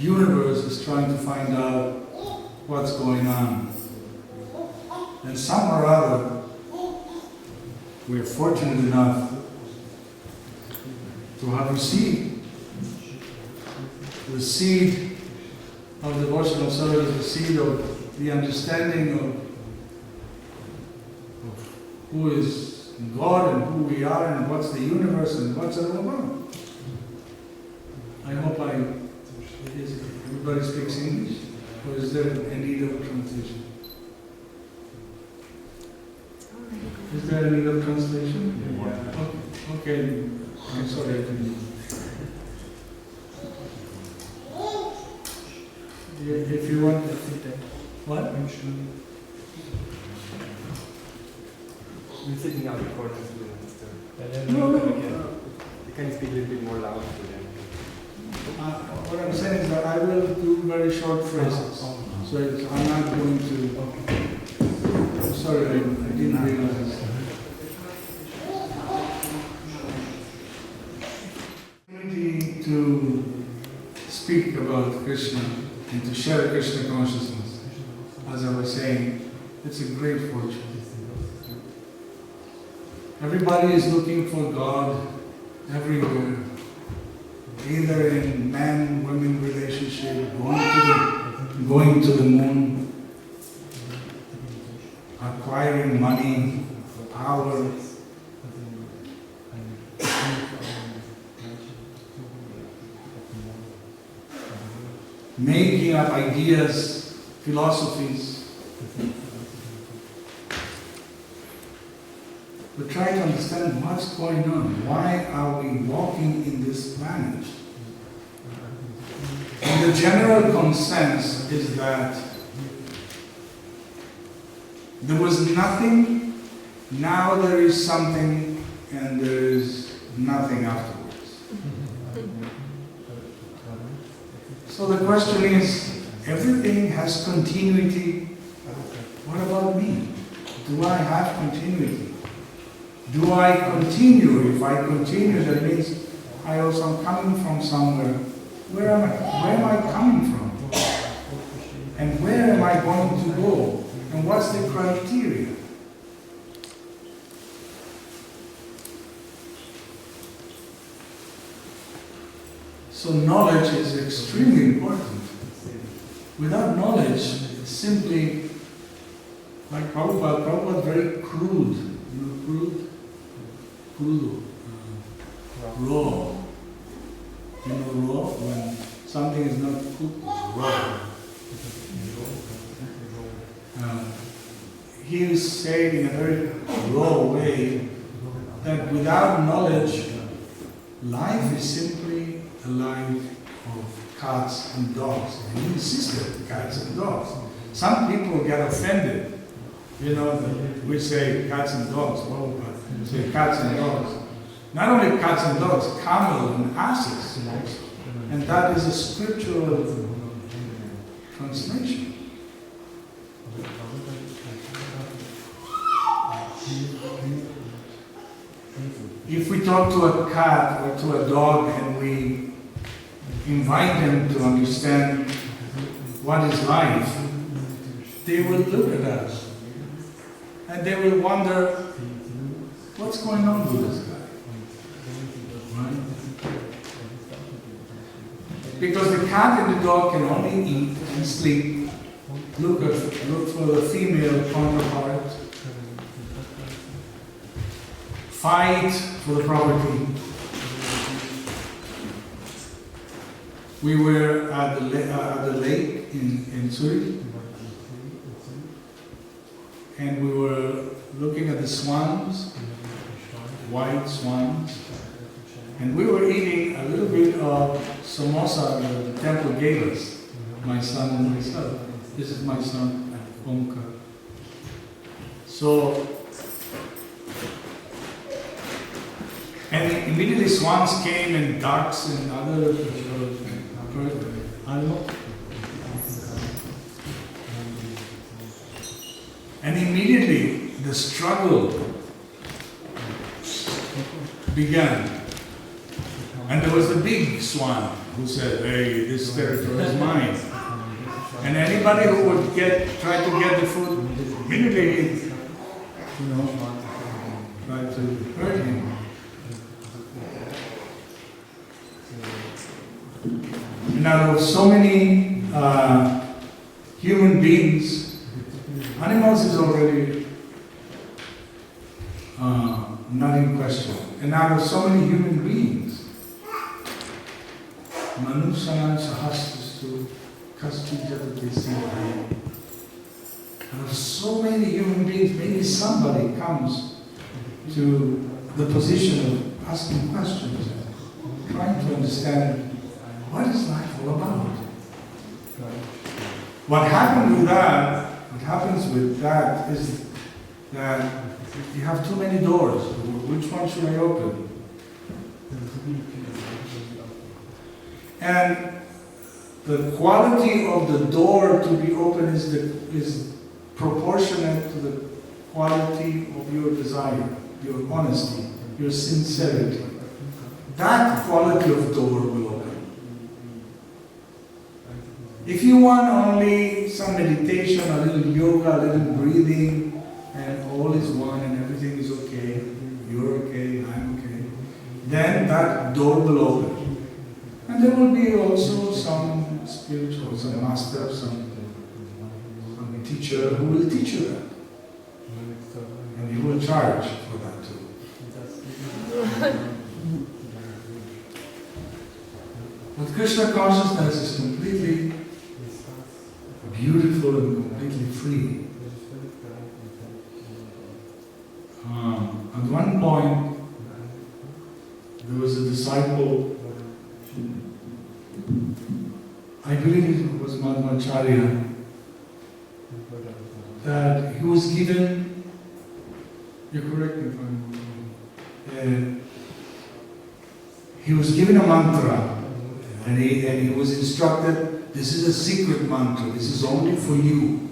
universe is trying to find out what's going on. And some or other, we are fortunate enough to have received the seed of devotional service, the seed of the understanding of who is God and who we are and what's the universe and what's it all about. I hope everybody speaks English, or is there a need of translation? Is there a need of translation? Yeah. Okay. I'm sorry, I couldn't. If you want to fit that. What? I'm sure. We're sitting out the corners to understand. No. You can speak a little bit more loud to them. What I'm saying is that I will do very short phrases. So I'm not going to. I'm sorry, I didn't realize. To speak about Krishna and to share Krishna consciousness, as I was saying, it's a great fortune. Everybody is looking for God everywhere, either in man-woman relationship, going to the moon, acquiring money, power, making up ideas, philosophies. But try to understand what's going on. Why are we walking in this planet? And the general consensus is that there was nothing, now there is something, and there is nothing afterwards. So the question is, everything has continuity. What about me? Do I have continuity? Do I continue? If I continue, that means I also am coming from somewhere. Where am I? Where am I coming from? And where am I going to go? And what's the criteria? So knowledge is extremely important. Without knowledge, it's simply like Prabhupada very crude. You know, crude? Crudo. Raw. You know raw? When something is not cooked, it's raw. He is saying in a very raw way that without knowledge, life is simply a life of cats and dogs. And he insisted cats and dogs. Some people get offended. You know, we say cats and dogs, we say cats and dogs. Not only cats and dogs, camel and asses also. And that is a scriptural translation. If we talk to a cat or to a dog and we invite them to understand what is life, they will look at us and they will wonder, what's going on with this guy? Right? Because the cat and the dog can only eat and sleep, look for the female counterpart, fight for the property. We were at the lake in Zurich, and we were looking at the swans, white swans, and we were eating a little bit of samosa that the temple gave us, my son and myself. This is my son, Omkar. So, and immediately swans came and ducks and other animals. And immediately the struggle began. And there was a big swan. who said, hey, this territory is mine. And anybody who would try to get the food, immediately, try to hurt him. And out of so many human beings, animals is already not in question. And out of so many human beings, Manusanan Sahastrastu Kastujatati Siddhi. Out of so many human beings, maybe somebody comes to the position of asking questions, trying to understand what is life all about. What happens with that is that you have too many doors. Which one should I open? And the quality of the door to be open is proportionate to the quality of your desire, your honesty, your sincerity. That quality of door will open. If you want only some meditation, a little yoga, a little breathing, and all is one and everything is okay, you're okay, I'm okay, then that door will open. And there will be also some spiritual, some master, some teacher who will teach you that. And you will charge for that too. But Krishna consciousness is completely beautiful and completely free. At one point, there was a disciple, I believe it was Madhvacharya, that he was given, you correct me if I'm wrong, he was given a mantra, and he was instructed, this is a secret mantra, this is only for you.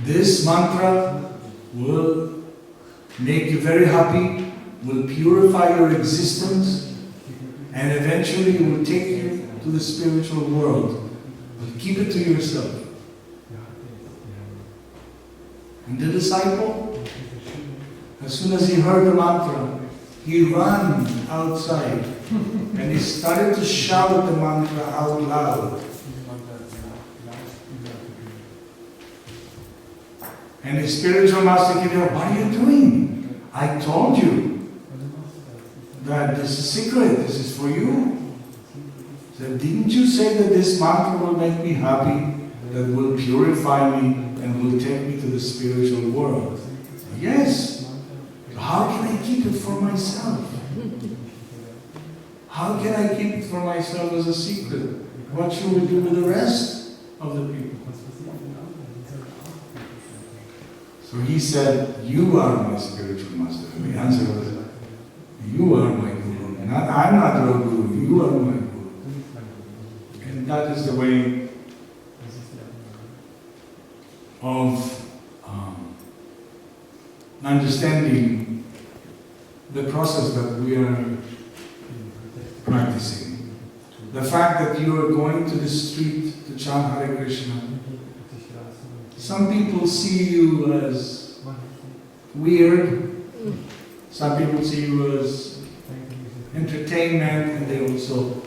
This mantra will make you very happy, will purify your existence, and eventually will take you to the spiritual world. But keep it to yourself. And the disciple, as soon as he heard the mantra, he ran outside and he started to shout the mantra out loud. And his spiritual master came out, what are you doing? I told you that this is secret, this is for you. He said, didn't you say that this mantra will make me happy, that will purify me and will take me to the spiritual world? Yes. So how can I keep it for myself? How can I keep it for myself as a secret? What should we do with the rest of the people? So he said, you are my spiritual master. And the answer was, you are my guru. I'm not your guru, you are my guru. And that is the way of understanding the process that we are practicing. The fact that you are going to the street to chant Hare Krishna, some people see you as weird, some people see you as entertainment, and they also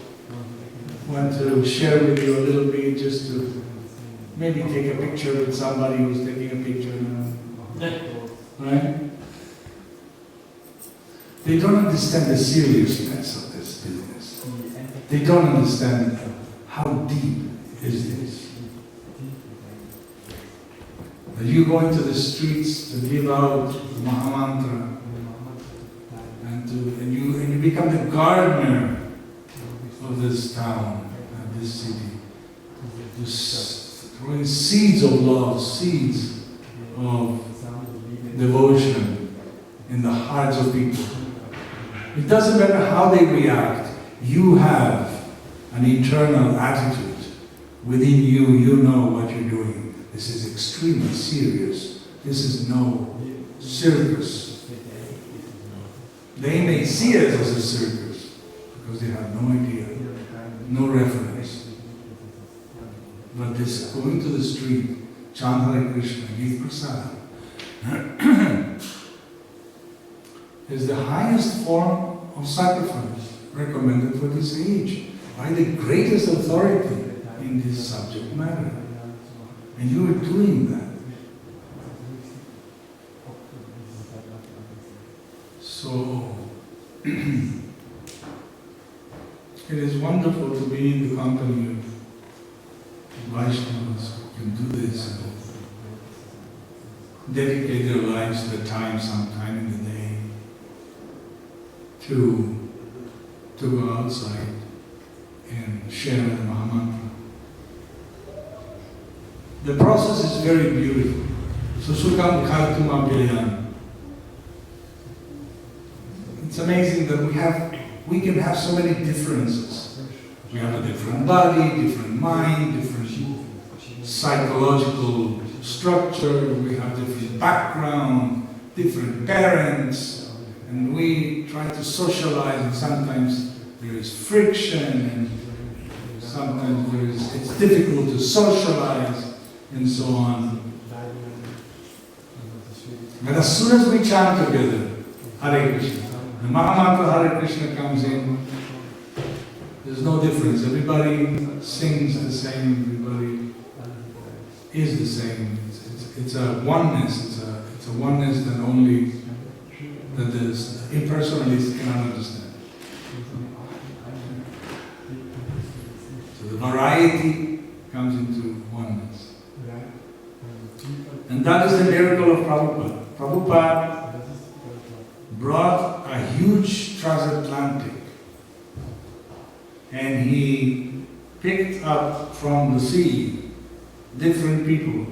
want to share with you a little bit just to maybe take a picture with somebody who's taking a picture. Right? They don't understand the seriousness of this business. They don't understand how deep is this. That you go into the streets to give out the Mahamantra and you become the gardener of this town and this city. Just throwing seeds of love, seeds of devotion in the hearts of people. It doesn't matter how they react. You have an internal attitude. Within you, you know what you're doing. This is extremely serious. This is no circus. They may see us as a circus because they have no idea, no reference. But this going to the street, chant Hare Krishna, give prasadam, is the highest form of sacrifice recommended for this age by the greatest authority in this subject matter. And you are doing that. So, it is wonderful to be in the company of Vaishnavas who can do this and dedicate their lives to the time, sometime in the day, to go outside and share the Mahamantra. The process is very beautiful. Susukam Khartum Abhiyan. It's amazing that we can have so many differences. We have a different body, different mind, different psychological structure, we have different background, different parents, and we try to socialize, and sometimes there is friction, and sometimes it's difficult to socialize, and so on. But as soon as we chant together, Hare Krishna, the Mahamantra Hare Krishna comes in, there's no difference. Everybody sings the same, everybody is the same. It's a oneness. It's a oneness that only the impersonalists cannot understand. So the variety comes into oneness. And that is the miracle of Prabhupada. Prabhupada brought a huge transatlantic, and he picked up from the sea different people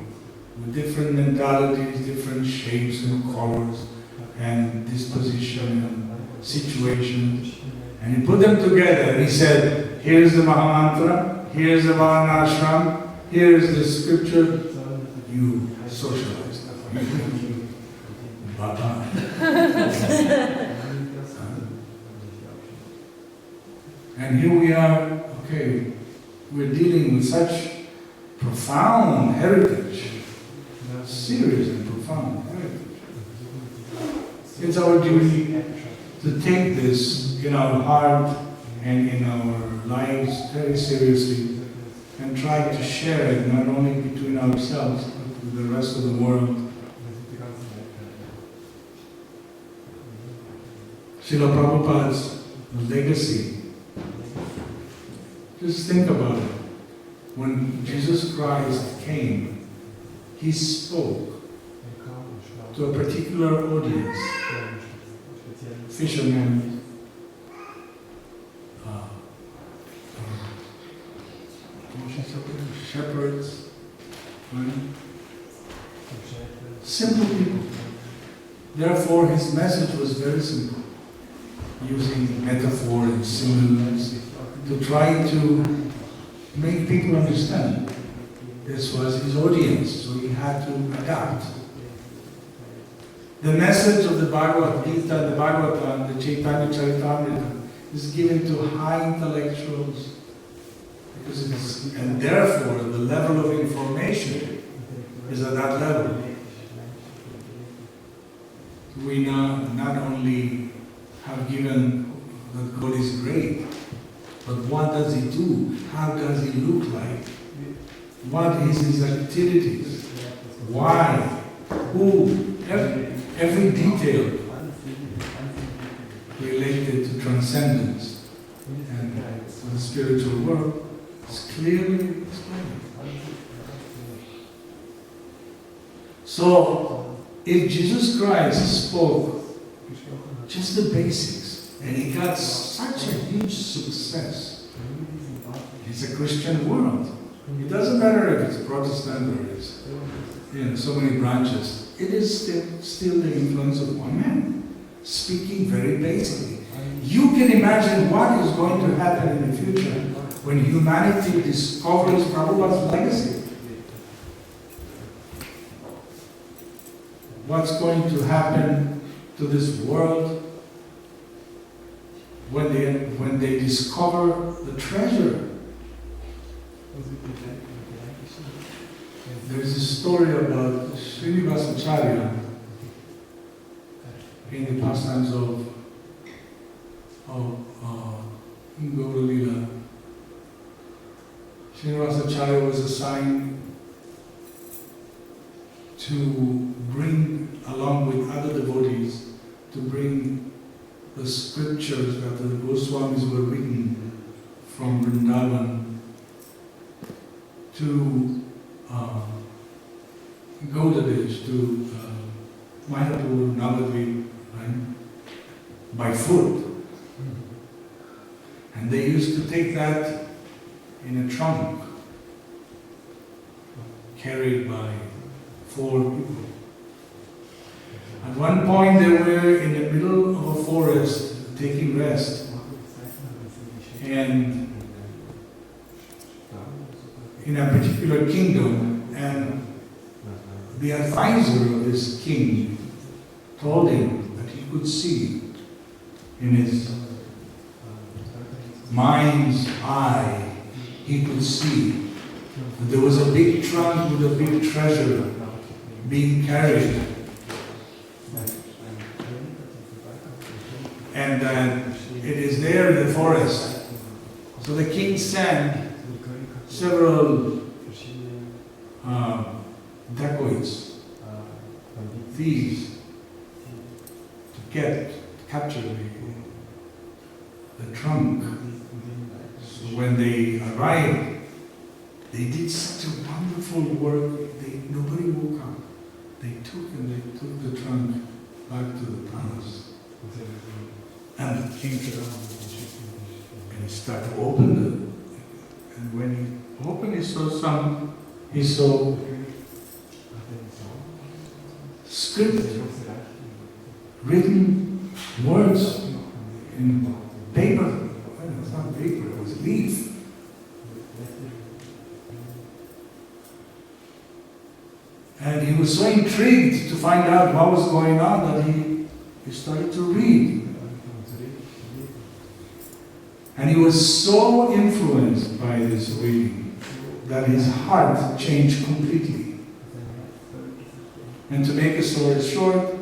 with different mentalities, different shapes and colors and disposition and situations, and he put them together and he said, here's the Mahamantra, here's the Varnashram, here's the scripture, you socialize that. Bye-bye. And here we are, okay, we're dealing with such profound heritage, serious and profound heritage. It's our duty to take this in our heart and in our lives very seriously and try to share it not only between ourselves but with the rest of the world. Srila Prabhupada's legacy. Just think about it. When Jesus Christ came, he spoke to a particular audience, fishermen, shepherds, right? Simple people. Therefore, his message was very simple, using metaphor and similes to try to make people understand. This was his audience, so he had to adapt. The message of the Bhagavad Gita, the Bhagavatam, the Chaitanya Charitamrita is given to high intellectuals, because it's, and therefore the level of information is at that level. We not only have given that God is great, but what does he do? How does he look like? What is his activities? Why? Who? Every detail related to transcendence and the spiritual world is clearly explained. So, if Jesus Christ spoke just the basics, and he got such a huge success, it's a Christian world. It doesn't matter if it's Protestant or it's so many branches. It is still the influence of one man, speaking very basically. You can imagine what is going to happen in the future when humanity discovers Prabhupada's legacy. What's going to happen to this world when they discover the treasure. There's a story about Srinivasacharya in the pastimes of Gaura Lila. Srinivasacharya was assigned to bring, along with other devotees, to bring the scriptures that the Goswamis were written from Vrindavan to Gaudadesh, to Mayapur, Navadvip, right? By foot. And they used to take that in a trunk, carried by 4 people. At one point they were in the middle of a forest taking rest, and in a particular kingdom, and the advisor of this king told him that he could see in his mind's eye, he could see that there was a big trunk with a big treasure being carried, and that it is there in the forest. So the king sent several dacoits, thieves, to capture the trunk. So when they arrived, they did such a wonderful work. Nobody woke up. They took the trunk back to the palace. And the king came around and he started to open it. And when he opened, he saw script, written words in paper. Well, it was not paper, it was leaf. And he was so intrigued to find out what was going on that he started to read. And he was so influenced by this reading that his heart changed completely. And to make a story short,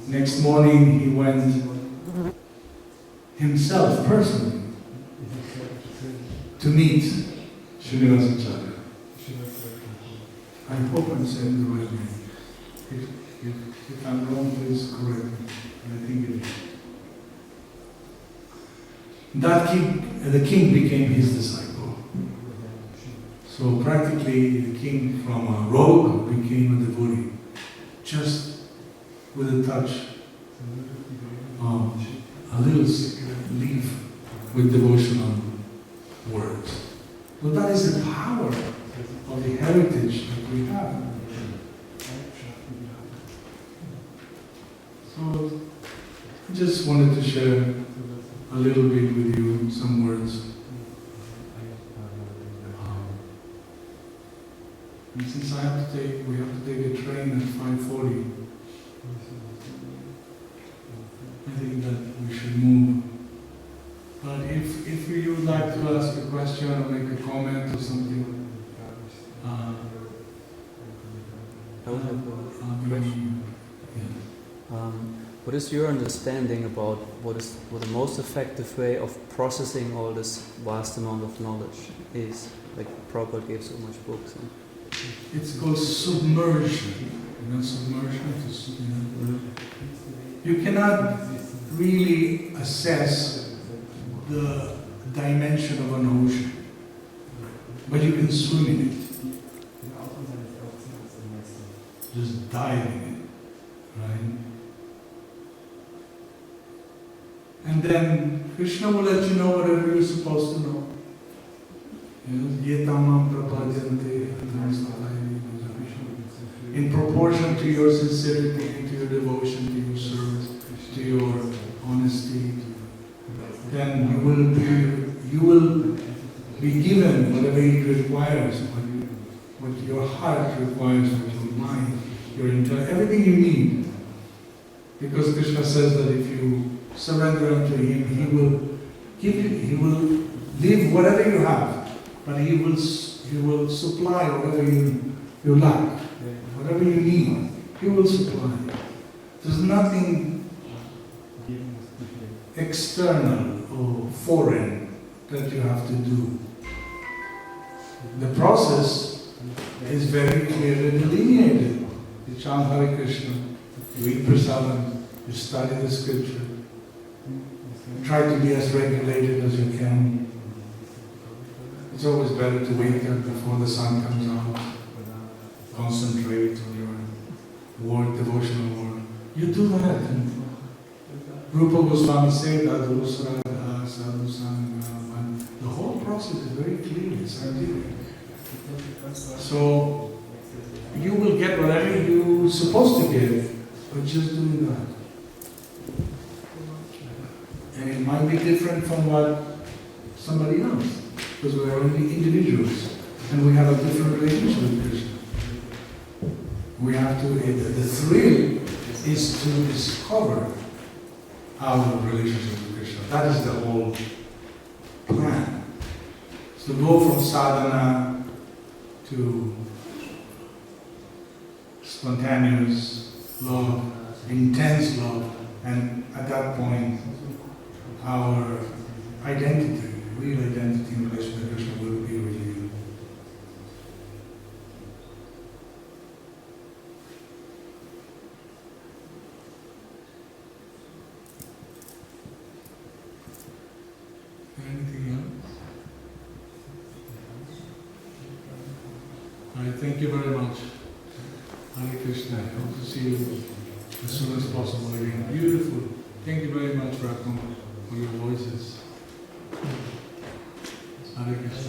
next morning he went himself personally to meet Srinivasacharya. I hope I'm saying the right name. If I'm wrong, please correct me. I think it is. The king became his disciple. So practically the king from a rogue became a devotee, just with a touch of a little leaf with devotional words. So that is the power of the heritage that we have. So I just wanted to share a little bit with you some words. And since we have to take a train at 5:40, I think that we should move. But if you would like to ask a question or make a comment or something, I would have a question. What is your understanding about what the most effective way of processing all this vast amount of knowledge is? Like Prabhupada gave so much books. It's called submersion. You know, submersion. You cannot really assess the dimension of an ocean, but you can swim in it. Just dive in it, right? And then Krishna will let you know whatever you're supposed to know. In proportion to your sincerity, to your devotion, to your service, to your honesty, then you will be given whatever it requires, what your heart requires, what your mind, your intellect, everything you need. Because Krishna says that if you surrender unto Him, He will give you, He will leave whatever you have, but He will supply whatever you lack, whatever you need. He will supply. There's nothing external or foreign that you have to do. The process is very clearly delineated. You chant Hare Krishna, you eat prasadam, you study the scripture, try to be as regulated as you can. It's always better to wake up before the sun comes out. Concentrate on your word, devotional word. You do that. And Rupa Goswami said that the whole process is very clear, scientific. So you will get whatever you're supposed to get, but just doing that. And it might be different from what somebody else, because we are only individuals and we have a different relationship with Krishna. We have to, the thrill is to discover our relationship with Krishna. That is the whole plan. So go from sadhana to spontaneous love, intense love, and at that point, our identity, real identity in relation to Krishna will be revealed. Anything else? I thank you very much. Hare Krishna. I hope to see you as soon as possible again. Beautiful. Thank you very much, Rakam, for your voices. Hare Krishna.